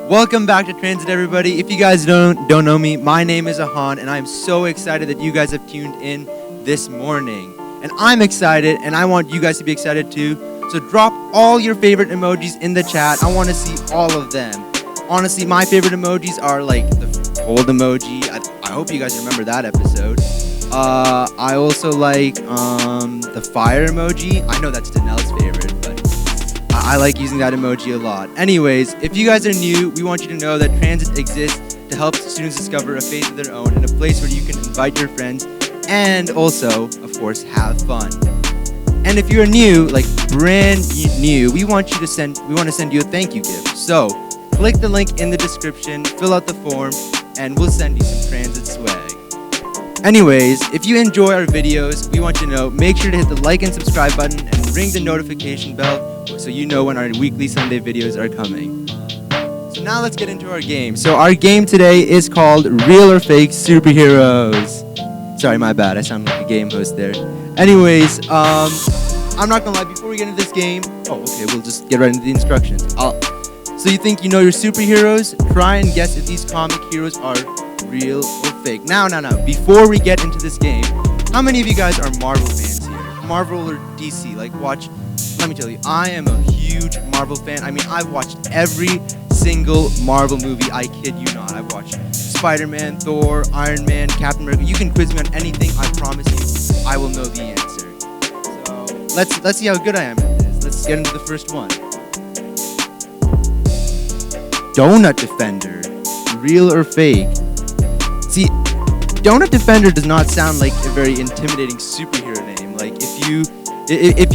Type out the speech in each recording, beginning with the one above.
Welcome back to Transit, everybody. If you guys don't know me, my name is Ahan, and I'm so excited that you guys have tuned in this morning. And I'm excited, and I want you guys to be excited too. So drop all your favorite emojis in the chat. I want to see all of them. Honestly, my favorite emojis are like the cold emoji. I hope you guys remember that episode. I also like the fire emoji. I know that's Danelle's favorite, but I like using that emoji a lot. Anyways, if you guys are new, we want you to know that Transit exists to help students discover a faith of their own and a place where you can invite your friends and also, of course, have fun. And if you're new, like brand new, we want to send you a thank you gift. So click the link in the description, fill out the form, and we'll send you some Transit swag. Anyways, if you enjoy our videos, we want you to know, make sure to hit the like and subscribe button and ring the notification bell so you know when our weekly Sunday videos are coming. So now let's get into our game. So our game today is called Real or Fake Superheroes. Sorry, my bad. I sound like a game host there. Anyways, I'm not gonna lie, before we get into this game, we'll just get right into the instructions. So you think you know your superheroes? Try and guess if these comic heroes are real or fake. Now, before we get into this game, how many of you guys are Marvel fans here? Marvel or DC? Let me tell you, I am a huge Marvel fan. I mean, I've watched every single Marvel movie, I kid you not. I've watched Spider-Man, Thor, Iron Man, Captain America. You can quiz me on anything, I promise you, I will know the answer. So, let's see how good I am at this. Let's get into the first one. Donut Defender, real or fake? See, Donut Defender does not sound like a very intimidating superhero name. Like if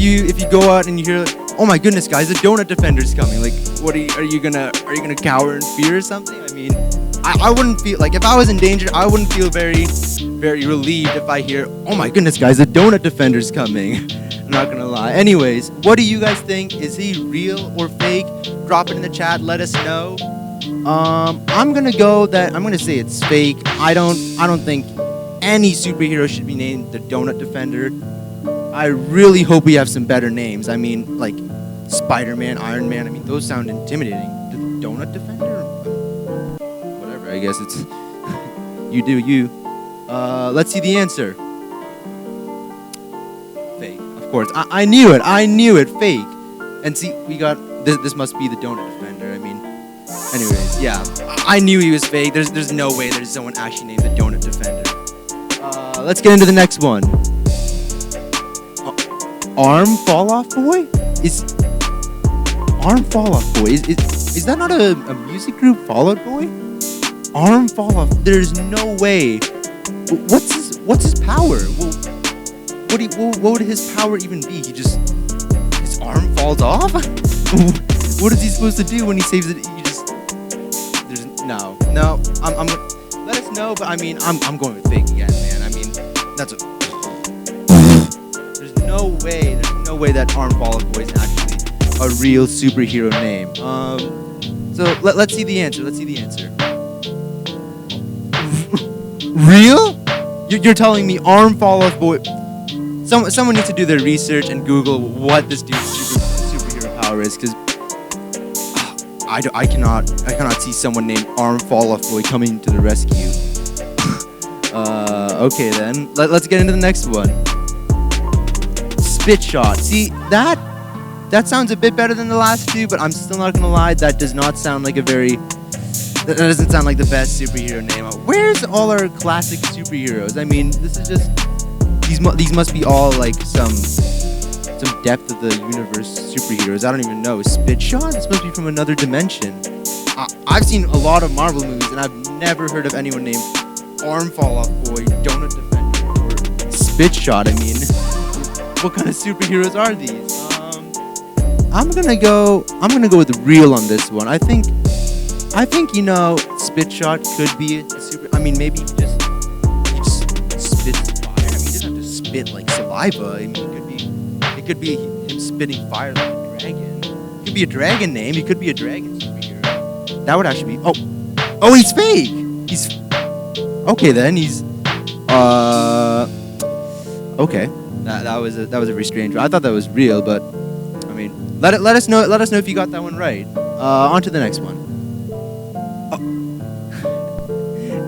you go out and you hear, oh my goodness, guys, the Donut Defender's coming. Like, what are you gonna cower in fear or something? I mean, I wouldn't feel like, if I was in danger, I wouldn't feel very, very relieved if I hear, oh my goodness, guys, the Donut Defender's coming. I'm not gonna lie. Anyways, what do you guys think? Is he real or fake? Drop it in the chat. Let us know. I'm gonna say it's fake. I don't think any superhero should be named the Donut Defender. I really hope we have some better names. I mean, like Spider-Man, Iron Man. I mean, those sound intimidating. The Donut Defender? Whatever, I guess it's you do you. Let's see the answer. Fake, of course. I knew it, fake. And see, we got this must be the Donut Defender. I mean, anyways, yeah, I knew he was fake. There's no way there's someone actually named the Donut Defender. Let's get into the next one. Arm Fall Off Boy? Is that not a music group, Fall Out Boy? Arm Fall Off. There's no way. What's his power? What would his power even be? His arm falls off? What is he supposed to do when he saves it? No. I'm let us know, but I mean, I'm going with fake again, man. I mean, there's no way that Arm Fall Off Boy is actually a real superhero name. So let's see the answer. Real? You're telling me Arm Fall Off Boy? Someone needs to do their research and Google what this dude's superhero power is, because I cannot see someone named Arm Fall Off Boy coming to the rescue. Okay then, let's get into the next one. Spit Shot. See, that sounds a bit better than the last two, but I'm still not gonna lie, that doesn't sound like the best superhero name. Where's all our classic superheroes? I mean, this is just these must be all like some depth of the universe superheroes. I don't even know. Spit Shot? This must be from another dimension. I've seen a lot of Marvel movies, and I've never heard of anyone named Arm Fall Off Boy, Donut Defender, or Spit Shot. I mean, what kind of superheroes are these? I'm gonna go with real on this one. I think Spit Shot could be a super. I mean, maybe he just spits fire. I mean, he doesn't have to spit like saliva. I mean, it could be him spitting fire like a dragon. It could be a dragon name. He could be a dragon superhero. That would actually be. Oh, he's fake. He's okay then. He's okay. That was a very strange one. I thought that was real, but I mean, let us know if you got that one right. On to the next one.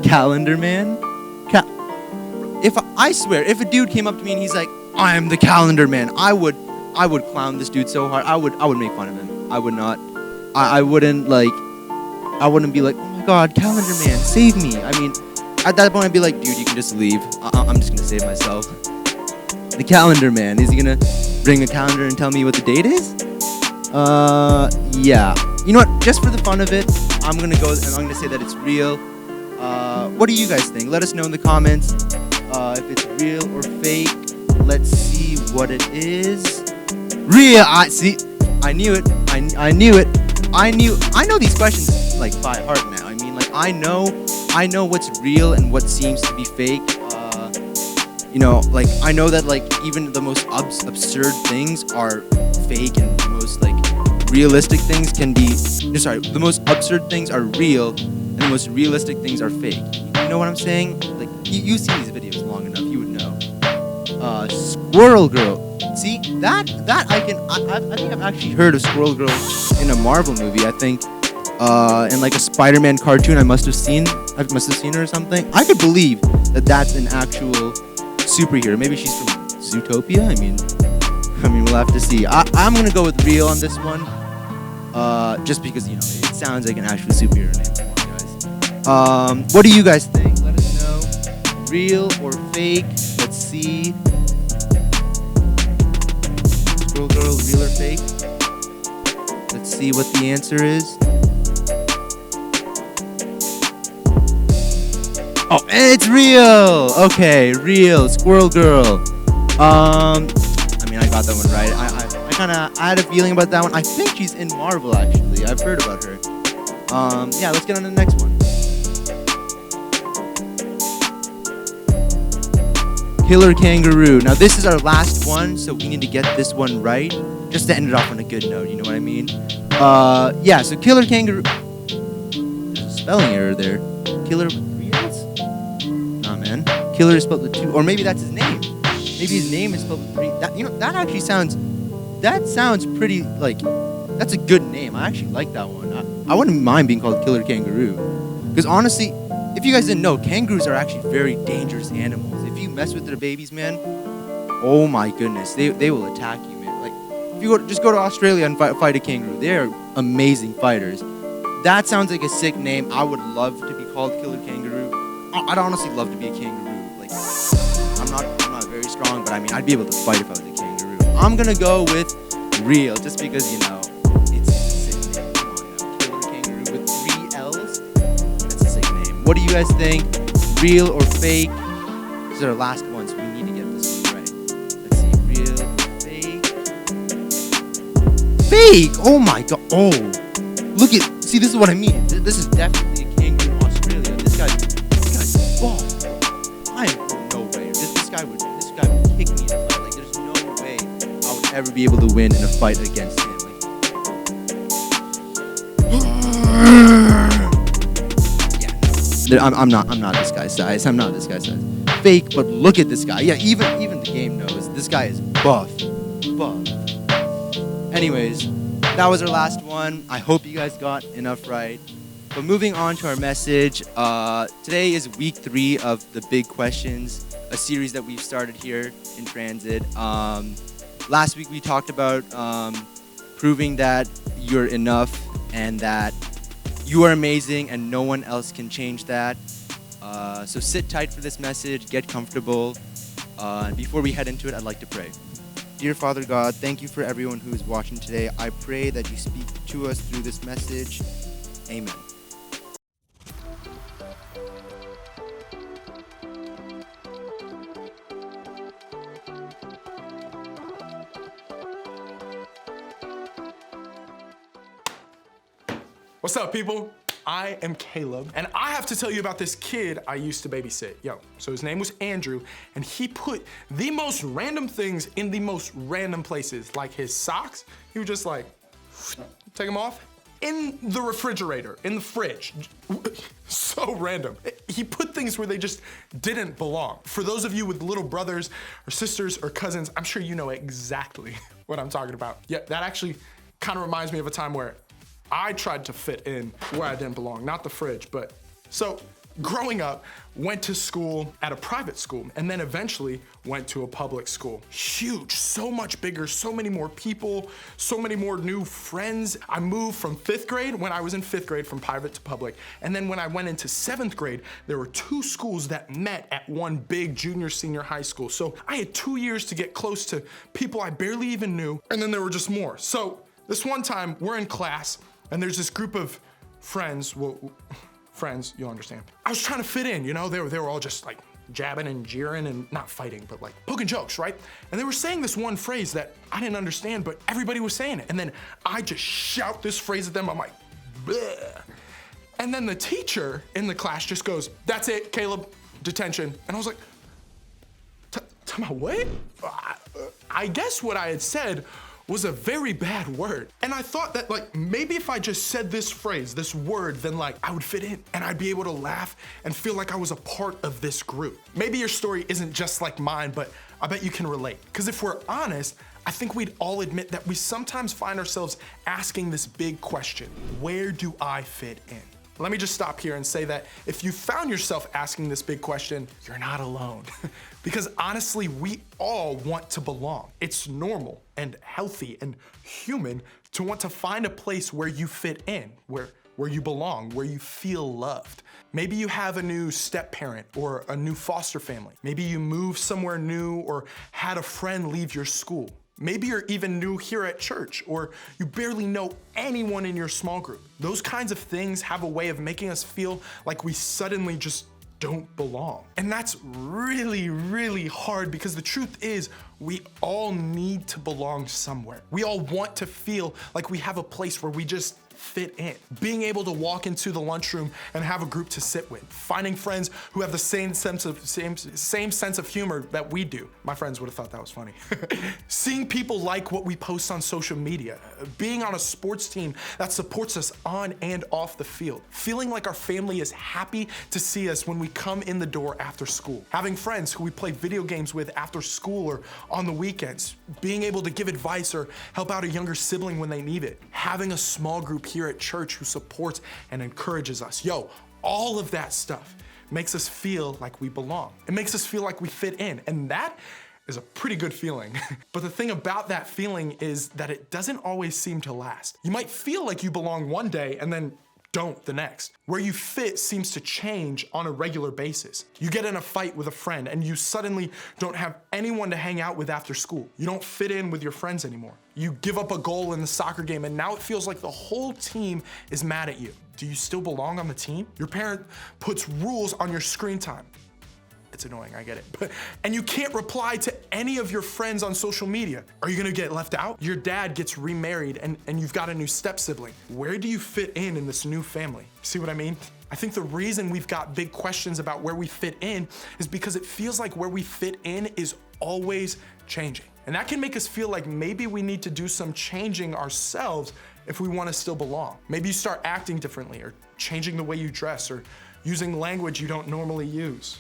calendar man? I swear, if a dude came up to me and he's like, I am the calendar man, I would clown this dude so hard. I would make fun of him. I would not. I wouldn't be like, oh my God, calendar man, save me. I mean, at that point I'd be like, dude, you can just leave. I'm just gonna save myself. The calendar man, is he gonna bring a calendar and tell me what the date is? Yeah. You know what? Just for the fun of it, I'm gonna go and I'm gonna say that it's real. What do you guys think? Let us know in the comments if it's real or fake. Let's see what it is. Real. I knew it. I knew it. I know these questions like by heart now. I mean, like I know what's real and what seems to be fake. Like I know that like even the most absurd things are fake, and the most like realistic things the most absurd things are real, and the most realistic things are fake. You know what I'm saying? Like you've seen these videos long enough, you would know. Squirrel Girl. See that I think I've actually heard of Squirrel Girl in a Marvel movie. I think in like a Spider-Man cartoon I must have seen her or something. I could believe that that's an actual superhero. Maybe she's from Zootopia. I mean, we'll have to see. I'm gonna go with real on this one, just because it sounds like an actual superhero name. Come on, guys. What do you guys think? Let us know. Real or fake? Let's see. Squirrel Girl, real or fake? Let's see what the answer is. Oh, and it's real. Okay, real. Squirrel Girl. I got that one right. I had a feeling about that one. I think she's in Marvel actually. I've heard about her. Yeah, let's get on to the next one. Killer Kangaroo. Now this is our last one, so we need to get this one right, just to end it off on a good note. You know what I mean? Yeah. So Killer Kangaroo. There's a spelling error there. Killer with 3 L's? Nah, man. Killer is spelled with 2, or maybe that's his name. Maybe his name is spelled with 3. That actually sounds. That sounds pretty like. That's a good name. I actually like that one. I wouldn't mind being called Killer Kangaroo, because honestly, if you guys didn't know, kangaroos are actually very dangerous animals. If you mess with their babies, man, oh my goodness, they will attack you, man. Like if you go to Australia and fight a kangaroo, they are amazing fighters. That sounds like a sick name. I would love to be called Killer Kangaroo. I'd honestly love to be a kangaroo. Like I'm not very strong, but I mean I'd be able to fight if I was a kangaroo. I'm gonna go with real, just because it's a sick name. Come on, Killer Kangaroo with 3 L's. That's a sick name. What do you guys think? Real or fake? This is our last one, so we need to get this one right. Let's see, real or fake? Fake! Oh my God! Oh, see, this is what I mean. This is definitely a kangaroo in Australia. This guy's buff. I am no way. This guy would kick me in a fight. Like, there's no way I would ever be able to win in a fight against him. I'm not this guy's size. I'm not this guy's size. Fake, but look at this guy. Yeah, even the game knows this guy is buff. Anyways, that was our last one. I hope you guys got enough right. But moving on to our message, today is week 3 of the Big Questions, a series that we've started here in Transit. Last week we talked about proving that you're enough and that you are amazing and no one else can change that. So sit tight for this message, get comfortable. And before we head into it, I'd like to pray. Dear Father God, thank you for everyone who is watching today. I pray that you speak to us through this message. Amen. What's up, people? I am Caleb, and I have to tell you about this kid I used to babysit. So his name was Andrew, and he put the most random things in the most random places, like his socks. He would just like, take them off, in the refrigerator, in the fridge. So random. He put things where they just didn't belong. For those of you with little brothers or sisters or cousins, I'm sure you know exactly what I'm talking about. Yeah, that actually kind of reminds me of a time where I tried to fit in where I didn't belong, not the fridge, but so growing up, went to school at a private school and then eventually went to a public school. Huge, so much bigger, so many more people, so many more new friends. I moved from 5th grade, when I was in 5th grade, from private to public. And then when I went into 7th grade, there were 2 schools that met at one big junior, senior high school. So I had 2 years to get close to people I barely even knew. And then there were just more. So this one time we're in class and there's this group of friends, friends, you'll understand. I was trying to fit in, you know, they were all just like jabbing and jeering and not fighting, but like poking jokes, right? And they were saying this one phrase that I didn't understand, but everybody was saying it. And then I just shout this phrase at them, I'm like, bleh. And then the teacher in the class just goes, "That's it, Caleb, detention." And I was like, what? I guess what I had said was a very bad word. And I thought that like, maybe if I just said this phrase, this word, then like I would fit in and I'd be able to laugh and feel like I was a part of this group. Maybe your story isn't just like mine, but I bet you can relate. Because if we're honest, I think we'd all admit that we sometimes find ourselves asking this big question: where do I fit in? Let me just stop here and say that if you found yourself asking this big question, you're not alone. Because honestly, we all want to belong. It's normal and healthy and human to want to find a place where you fit in, where you belong, where you feel loved. Maybe you have a new step parent or a new foster family. Maybe you moved somewhere new or had a friend leave your school. Maybe you're even new here at church, or you barely know anyone in your small group. Those kinds of things have a way of making us feel like we suddenly just don't belong. And that's really, really hard, because the truth is we all need to belong somewhere. We all want to feel like we have a place where we just fit in. Being able to walk into the lunchroom and have a group to sit with. Finding friends who have the same sense of humor that we do. My friends would have thought that was funny. Seeing people like what we post on social media. Being on a sports team that supports us on and off the field. Feeling like our family is happy to see us when we come in the door after school. Having friends who we play video games with after school or on the weekends. Being able to give advice or help out a younger sibling when they need it. Having a small group here at church who supports and encourages us. All of that stuff makes us feel like we belong. It makes us feel like we fit in, and that is a pretty good feeling. But the thing about that feeling is that it doesn't always seem to last. You might feel like you belong one day and then don't the next. Where you fit seems to change on a regular basis. You get in a fight with a friend and you suddenly don't have anyone to hang out with after school. You don't fit in with your friends anymore. You give up a goal in the soccer game and now it feels like the whole team is mad at you. Do you still belong on the team? Your parent puts rules on your screen time. It's annoying, I get it. And you can't reply to any of your friends on social media. Are you gonna get left out? Your dad gets remarried and you've got a new step sibling. Where do you fit in this new family? See what I mean? I think the reason we've got big questions about where we fit in is because it feels like where we fit in is always changing. And that can make us feel like maybe we need to do some changing ourselves if we wanna still belong. Maybe you start acting differently, or changing the way you dress, or using language you don't normally use.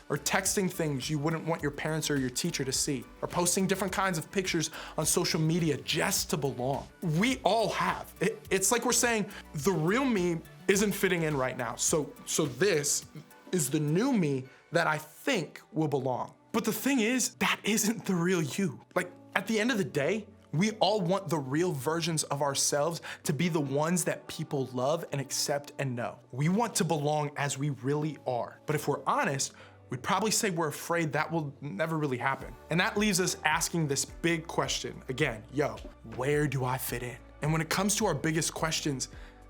Or texting things you wouldn't want your parents or your teacher to see, or posting different kinds of pictures on social media just to belong. We all have. It's like we're saying, the real me isn't fitting in right now, so this is the new me that I think will belong. But the thing is, that isn't the real you. Like, at the end of the day, we all want the real versions of ourselves to be the ones that people love and accept and know. We want to belong as we really are. But if we're honest, we'd probably say we're afraid that will never really happen. And that leaves us asking this big question again, where do I fit in? And when it comes to our biggest questions,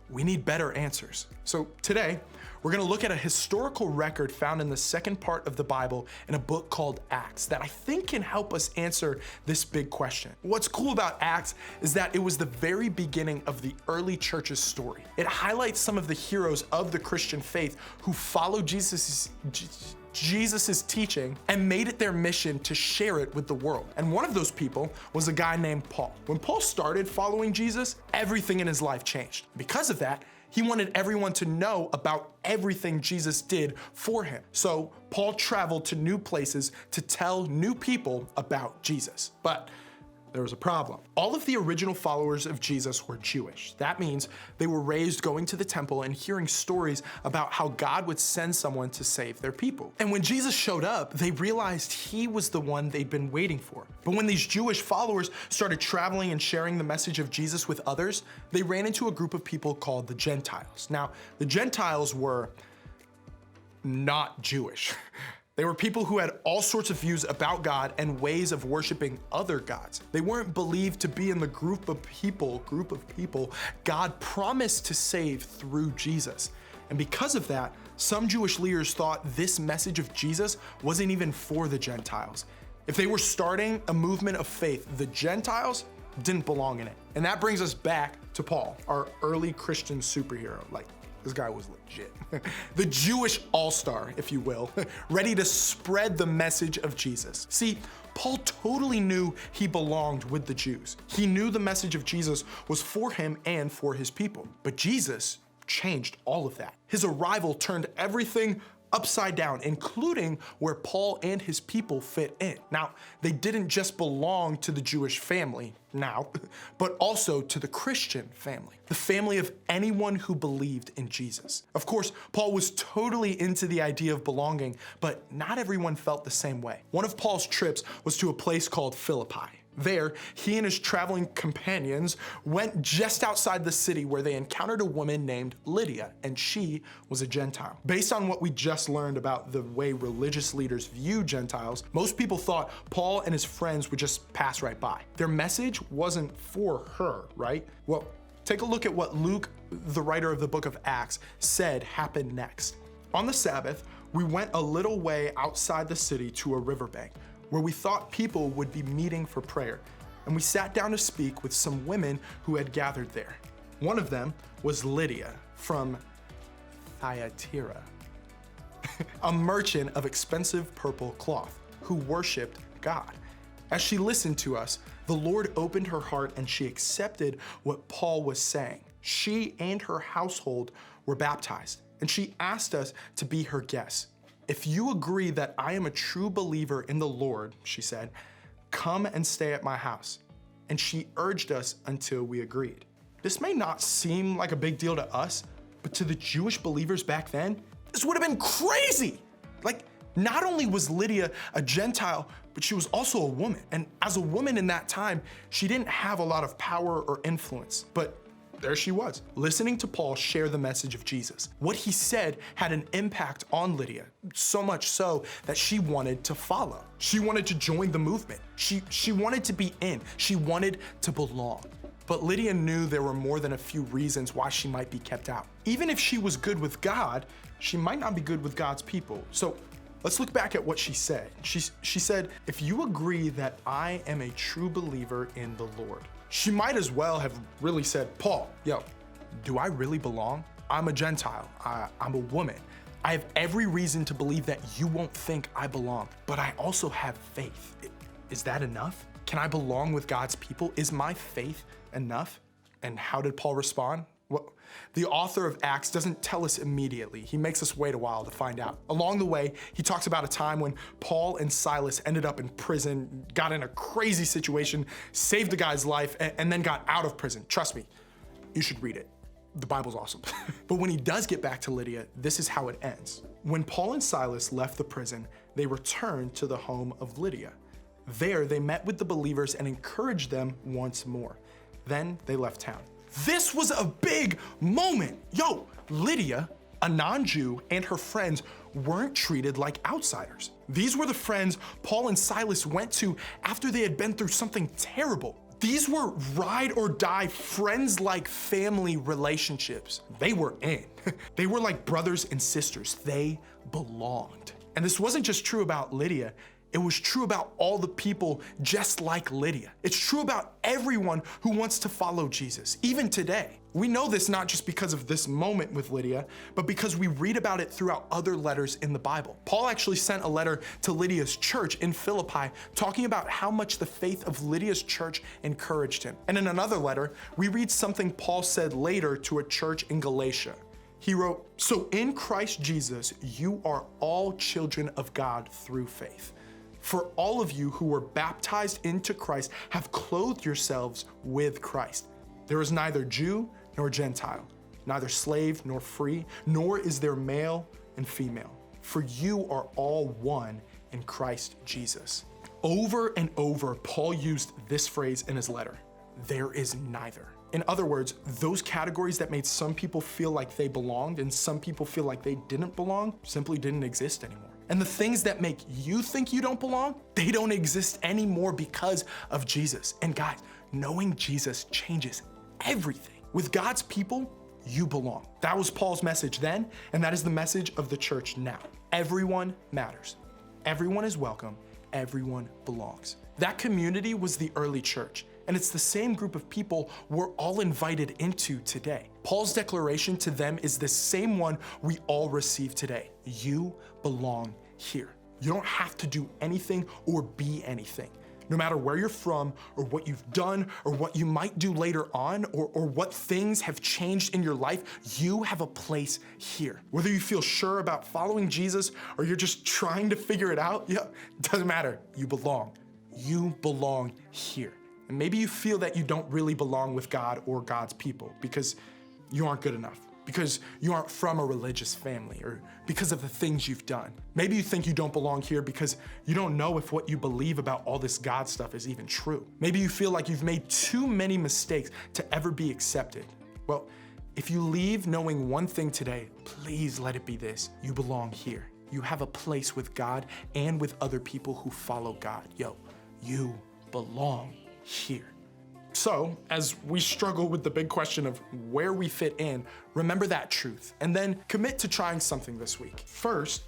we need better answers. So today, we're gonna look at a historical record found in the second part of the Bible in a book called Acts that I think can help us answer this big question. What's cool about Acts is that it was the very beginning of the early church's story. It highlights some of the heroes of the Christian faith who followed Jesus' teaching and made it their mission to share it with the world. And one of those people was a guy named Paul. When Paul started following Jesus, everything in his life changed. Because of that, he wanted everyone to know about everything Jesus did for him. So Paul traveled to new places to tell new people about Jesus. But there was a problem. All of the original followers of Jesus were Jewish. That means they were raised going to the temple and hearing stories about how God would send someone to save their people. And when Jesus showed up, they realized he was the one they'd been waiting for. But when these Jewish followers started traveling and sharing the message of Jesus with others, they ran into a group of people called the Gentiles. Now, the Gentiles were not Jewish. They were people who had all sorts of views about God and ways of worshiping other gods. They weren't believed to be in the group of people God promised to save through Jesus. And because of that, some Jewish leaders thought this message of Jesus wasn't even for the Gentiles. If they were starting a movement of faith, the Gentiles didn't belong in it. And that brings us back to Paul, our early Christian superhero. Like, this guy was legit. The Jewish all-star, if you will, ready to spread the message of Jesus. See, Paul totally knew he belonged with the Jews. He knew the message of Jesus was for him and for his people. But Jesus changed all of that. His arrival turned everything upside down, including where Paul and his people fit in. Now, they didn't just belong to the Jewish family now, but also to the Christian family, the family of anyone who believed in Jesus. Of course, Paul was totally into the idea of belonging, but not everyone felt the same way. One of Paul's trips was to a place called Philippi. There, he and his traveling companions went just outside the city where they encountered a woman named Lydia, and she was a Gentile. Based on what we just learned about the way religious leaders view Gentiles, most people thought Paul and his friends would just pass right by. Their message wasn't for her, right? Well, take a look at what Luke, the writer of the book of Acts, said happened next. On the Sabbath, we went a little way outside the city to a riverbank, where we thought people would be meeting for prayer, and we sat down to speak with some women who had gathered there. One of them was Lydia from Thyatira, a merchant of expensive purple cloth who worshiped God. As she listened to us, the Lord opened her heart and she accepted what Paul was saying. She and her household were baptized, and she asked us to be her guests. If you agree that I am a true believer in the Lord, she said, come and stay at my house. And she urged us until we agreed. This may not seem like a big deal to us, but to the Jewish believers back then, this would have been crazy. Like, not only was Lydia a Gentile, but she was also a woman. And as a woman in that time, she didn't have a lot of power or influence, but there she was, listening to Paul share the message of Jesus. What he said had an impact on Lydia, so much so that she wanted to follow. She wanted to join the movement. She wanted to be in. She wanted to belong. But Lydia knew there were more than a few reasons why she might be kept out. Even if she was good with God, she might not be good with God's people. So let's look back at what she said. She said, if you agree that I am a true believer in the Lord. She might as well have really said, Paul, yo, do I really belong? I'm a Gentile, I'm a woman. I have every reason to believe that you won't think I belong, but I also have faith. Is that enough? Can I belong with God's people? Is my faith enough? And how did Paul respond? Well, the author of Acts doesn't tell us immediately. He makes us wait a while to find out. Along the way, he talks about a time when Paul and Silas ended up in prison, got in a crazy situation, saved a guy's life, and then got out of prison. Trust me, you should read it. The Bible's awesome. But when he does get back to Lydia, this is how it ends. When Paul and Silas left the prison, they returned to the home of Lydia. There, they met with the believers and encouraged them once more. Then they left town. This was a big moment. Yo, Lydia, a non-Jew, and her friends weren't treated like outsiders. These were the friends Paul and Silas went to after they had been through something terrible. These were ride or die, friends like family relationships. They were in. They were like brothers and sisters. They belonged. And this wasn't just true about Lydia. It was true about all the people just like Lydia. It's true about everyone who wants to follow Jesus, even today. We know this not just because of this moment with Lydia, but because we read about it throughout other letters in the Bible. Paul actually sent a letter to Lydia's church in Philippi talking about how much the faith of Lydia's church encouraged him. And in another letter, we read something Paul said later to a church in Galatia. He wrote, "So in Christ Jesus, you are all children of God through faith. For all of you who were baptized into Christ have clothed yourselves with Christ. There is neither Jew nor Gentile, neither slave nor free, nor is there male and female. For you are all one in Christ Jesus. Over and over, Paul used this phrase in his letter: there is neither. In other words, those categories that made some people feel like they belonged and some people feel like they didn't belong simply didn't exist anymore. And the things that make you think you don't belong, they don't exist anymore because of Jesus. And guys, knowing Jesus changes everything. With God's people, you belong. That was Paul's message then, and that is the message of the church now. Everyone matters. Everyone is welcome. Everyone belongs. That community was the early church, and it's the same group of people we're all invited into today. Paul's declaration to them is the same one we all receive today. You belong here. You don't have to do anything or be anything. No matter where you're from or what you've done or what you might do later on or what things have changed in your life, you have a place here. Whether you feel sure about following Jesus or you're just trying to figure it out, it doesn't matter. You belong. You belong here. And maybe you feel that you don't really belong with God or God's people because you aren't good enough, because you aren't from a religious family, or because of the things you've done. Maybe you think you don't belong here because you don't know if what you believe about all this God stuff is even true. Maybe you feel like you've made too many mistakes to ever be accepted. Well, if you leave knowing one thing today, please let it be this: you belong here. You have a place with God and with other people who follow God. You belong here. So, as we struggle with the big question of where we fit in, remember that truth, and then commit to trying something this week. First,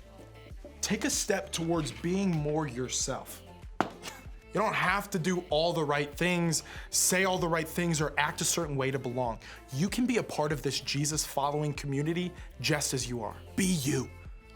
take a step towards being more yourself. You don't have to do all the right things, say all the right things, or act a certain way to belong. You can be a part of this Jesus-following community just as you are. Be you.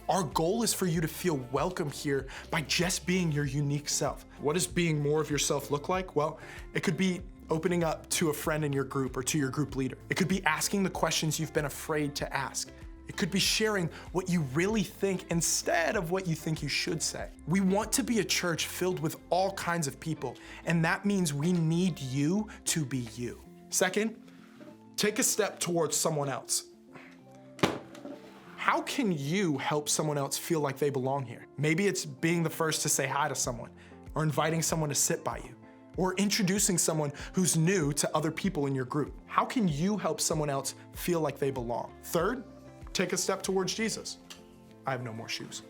Our goal is for you to feel welcome here by just being your unique self. What does being more of yourself look like? Well, it could be opening up to a friend in your group or to your group leader. It could be asking the questions you've been afraid to ask. It could be sharing what you really think instead of what you think you should say. We want to be a church filled with all kinds of people, and that means we need you to be you. Second, take a step towards someone else. How can you help someone else feel like they belong here? Maybe it's being the first to say hi to someone, or inviting someone to sit by you, or introducing someone who's new to other people in your group. How can you help someone else feel like they belong? Third, take a step towards Jesus. I have no more shoes.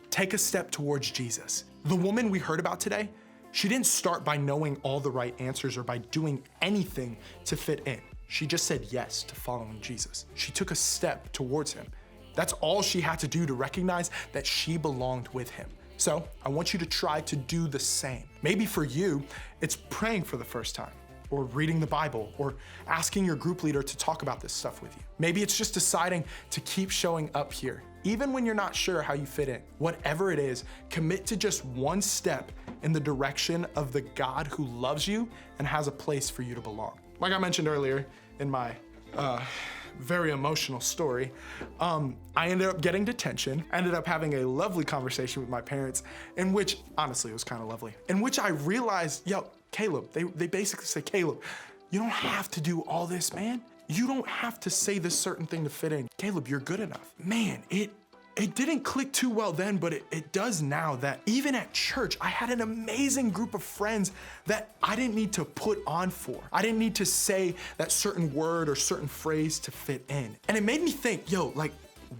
Take a step towards Jesus. The woman we heard about today, she didn't start by knowing all the right answers or by doing anything to fit in. She just said yes to following Jesus. She took a step towards him. That's all she had to do to recognize that she belonged with him. So I want you to try to do the same. Maybe for you, it's praying for the first time, or reading the Bible, or asking your group leader to talk about this stuff with you. Maybe it's just deciding to keep showing up here, even when you're not sure how you fit in. Whatever it is, commit to just one step in the direction of the God who loves you and has a place for you to belong. Like I mentioned earlier in my very emotional story, I ended up getting detention. I ended up having a lovely conversation with my parents, in which, honestly, it was kind of lovely, in which I realized, Caleb, they basically say, Caleb, you don't have to do all this, man. You don't have to say this certain thing to fit in. Caleb, you're good enough. Man, it didn't click too well then, but it does now, that even at church, I had an amazing group of friends that I didn't need to put on for. I didn't need to say that certain word or certain phrase to fit in. And it made me think,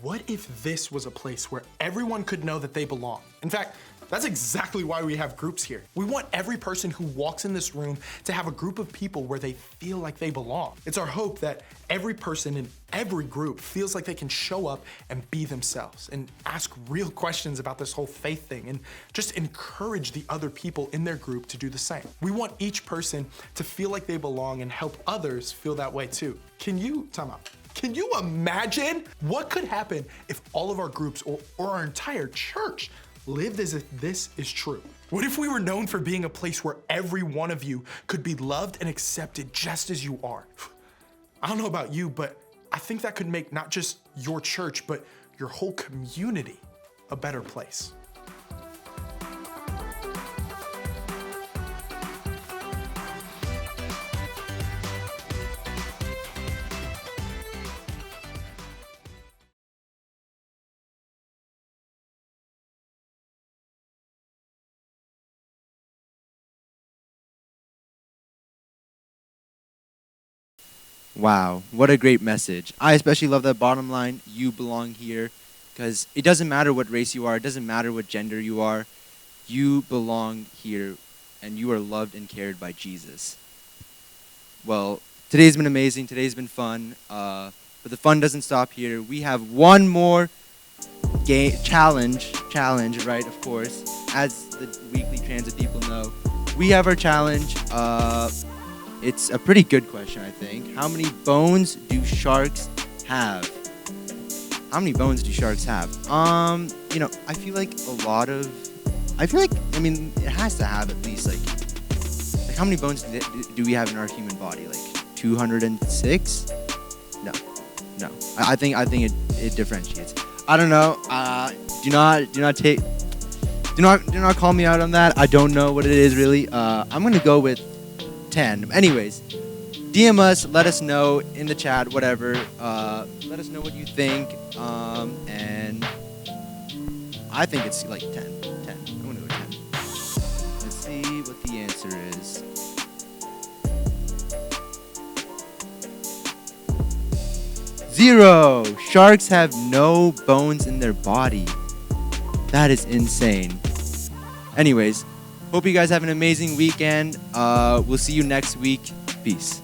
what if this was a place where everyone could know that they belong? In fact, that's exactly why we have groups here. We want every person who walks in this room to have a group of people where they feel like they belong. It's our hope that every person in every group feels like they can show up and be themselves and ask real questions about this whole faith thing and just encourage the other people in their group to do the same. We want each person to feel like they belong and help others feel that way too. Can you imagine what could happen if all of our groups or our entire church lived as if this is true? What if we were known for being a place where every one of you could be loved and accepted just as you are? I don't know about you, but I think that could make not just your church, but your whole community a better place. Wow, what a great message. I especially love that bottom line, you belong here, because it doesn't matter what race you are, it doesn't matter what gender you are, you belong here, and you are loved and cared by Jesus. Well, today's been amazing, today's been fun, but the fun doesn't stop here. We have one more challenge, right, of course, as the weekly transit people know. We have our challenge. It's a pretty good question, I think. How many bones do sharks have? How many bones do sharks have? I feel like it has to have at least like how many bones do we have in our human body? Like 206? No. I think it differentiates. I don't know. Do not call me out on that. I don't know what it is really. I'm gonna go with 10. Anyways, DM us, let us know in the chat, whatever. Let us know what you think. And I think it's like 10. I'm gonna go 10. Let's see what the answer is. Zero. Sharks have no bones in their body. That is insane. Anyways, hope you guys have an amazing weekend. We'll see you next week. Peace.